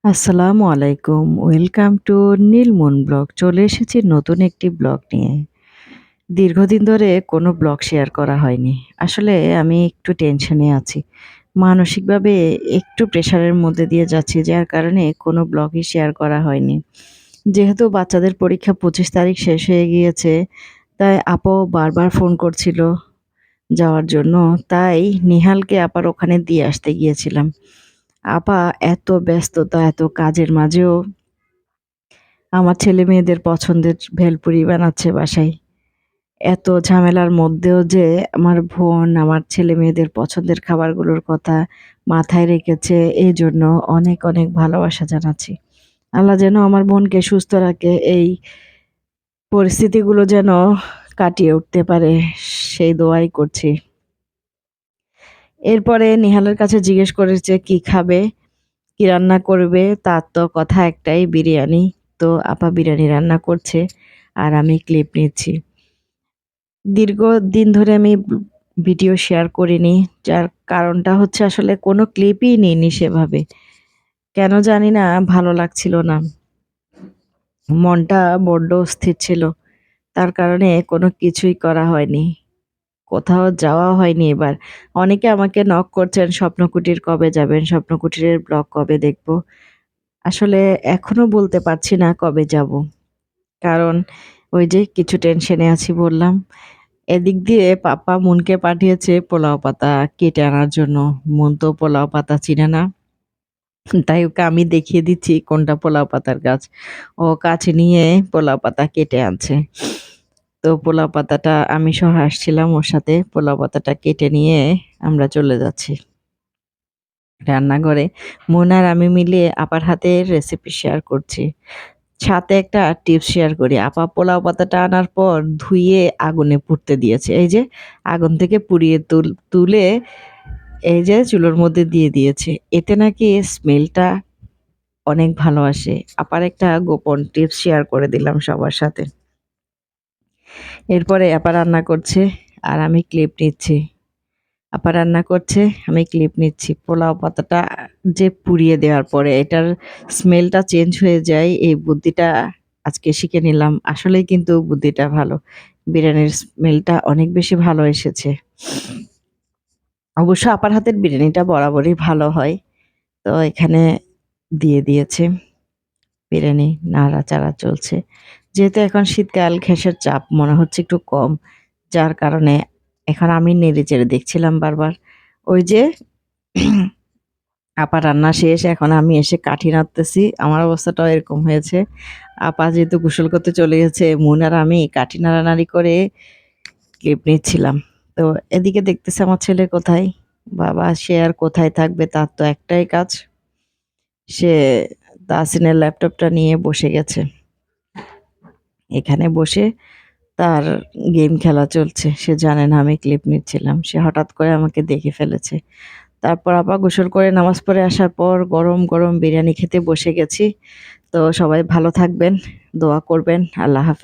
আসসালামু আলাইকুম। Welcome to Nilmon blog. চলে এসেছি নতুন একটি ব্লগ নিয়ে। দীর্ঘদিন ধরে কোনো ব্লগ শেয়ার করা হয়নি। আসলে আমি একটু টেনশনে আছি। মানসিকভাবে একটু প্রেশারের মধ্যে দিয়ে যাচ্ছি, যার কারণে কোনো ব্লগই শেয়ার করা হয়নি। যেহেতু বাচ্চাদের পরীক্ষা ২৫ তারিখ শেষ হয়ে গিয়েছে, তাই আপু বারবার ফোন করছিল যাওয়ার জন্য। তাই নিহালকে আপার ওখানে দিয়ে আসতে গিয়েছিলাম। আপা এত ব্যস্ততা, এত কাজের মাঝেও আমার ছেলেমেয়েদের পছন্দের ভেলপুরি বানাচ্ছে বাসায়। এত ঝামেলার মধ্যেও যে আমার বোন আমার ছেলেমেয়েদের পছন্দের খাবারগুলোর কথা মাথায় রেখেছে, এজন্য অনেক, অনেক ভালোবাসা জানাচ্ছি। আল্লাহ যেন আমার বোনকে সুস্থ রাখে, এই পরিস্থিতিগুলো যেন কাটিয়ে উঠতে পারে, সেই দোয়াই করছি। এরপরে নিহালের কাছে জিজ্ঞেস করেছে কি খাবে, কি রান্না করবে? তার তো কথা একটাই, বিরিয়ানি। তো আপা বিরিয়ানি রান্না করছে আর আমি ক্লিপ নিচ্ছি। দীর্ঘদিন ধরে আমি ভিডিও শেয়ার করিনি। যার কারণটা হচ্ছে আসলে কোনো ক্লিপই নিইনি সেভাবে। কেন জানি না, ভালো লাগছিল না। মনটা বড্ড অস্থির ছিল। তার কারণে কোনো কিছুই করা হয়নি। কোথাও যাওয়া হয়নি এবার। অনেকে আমাকে নক করছেন, স্বপ্নকুটির কবে যাবেন? স্বপ্নকুটিরের ব্লগ কবে দেখব? আসলে এখনো বলতে পারছি না কবে যাব। কারণ ওই যে কিছু টেনশনে আছি বললাম। এদিক দিয়ে পাপা মুনকে পাঠিয়েছে পোলাও পাতা কেটে আনার জন্য। মুন তো পোলাও পাতা চিনে না। তাই ওকে আমি দেখিয়ে দিচ্ছি কোনটা পোলাও পাতার গাছ। ও কাছে নিয়ে পোলাও পাতা কেটে আনছে। তো পোলাও পাতাটা আমি সহ আসছিলাম ওর সাথে। পোলাও পাতাটা কেটে নিয়ে আমরা চলে যাচ্ছি রান্নাঘরে। মুন আর আমি মিলে আপার হাতের রেসিপি শেয়ার করছি। সাথে একটা টিপস শেয়ার করি। আপা পোলাও পাতাটা আনার পর ধুইয়ে আগুনে পুড়তে দিয়েছে। এই যে আগুন থেকে পুড়িয়ে তুলে এই যে চুলোর মধ্যে দিয়ে দিয়েছে। এতে নাকি স্মেলটা অনেক ভালো আসে। আপার একটা গোপন টিপস শেয়ার করে দিলাম সবার সাথে। এরপরে আপা রান্না করছে আর আমি ক্লিপ নিচ্ছি। আপা রান্না করছে, আমি ক্লিপ নিচ্ছি। পোলাও পাতাটা যে পুড়িয়ে দেওয়ার পরে এটার স্মেলটা চেঞ্জ হয়ে যায়, এই বুদ্ধিটা আজকে শিখে নিলাম। আসলেই কিন্তু বুদ্ধিটা ভালো। বিরিয়ানির স্মেলটা অনেক বেশি ভালো এসেছে। অবশ্য আপার হাতের বিরিয়ানিটা বরাবরই ভালো হয়। তো এখানে দিয়ে দিয়েছে বিরিয়ানি, নাড়াচাড়া চলছে। যেহেতু এখন শীতকাল, গ্যাসের চাপ মনে হচ্ছে একটু কম, যার কারণে এখন আমি নেড়েচেড়ে দেখছিলাম বারবার। ওই যে আপা রান্না শেষ, এখন আমি এসে কাঠি নাড়তেছি। আমার অবস্থাটাও এরকম হয়েছে। আপা যেহেতু গোসল করতে চলে গেছে, মুন আর আমি কাঠি নাড়ানাড়ি করে ক্লিপ নিচ্ছিলাম। তো এদিকে দেখতেছে আমার ছেলে কোথায়? বাবা সে আর কোথায় থাকবে, তার তো একটাই কাজ। সে তাহসিনের ল্যাপটপটা নিয়ে বসে গেছে। এখানে বসে তার গেম খেলা চলছে। সে জানে না আমি ক্লিপ নিচ্ছিলাম। সে হঠাৎ করে আমাকে দেখে ফেলেছে। তারপর আবার গোসল করে নামাজ পড়ে আসার পর গরম, গরম বিরিয়ানি খেতে বসে গেছি। তো সবাই ভালো থাকবেন, দোয়া করবেন। আল্লাহ হাফেজ।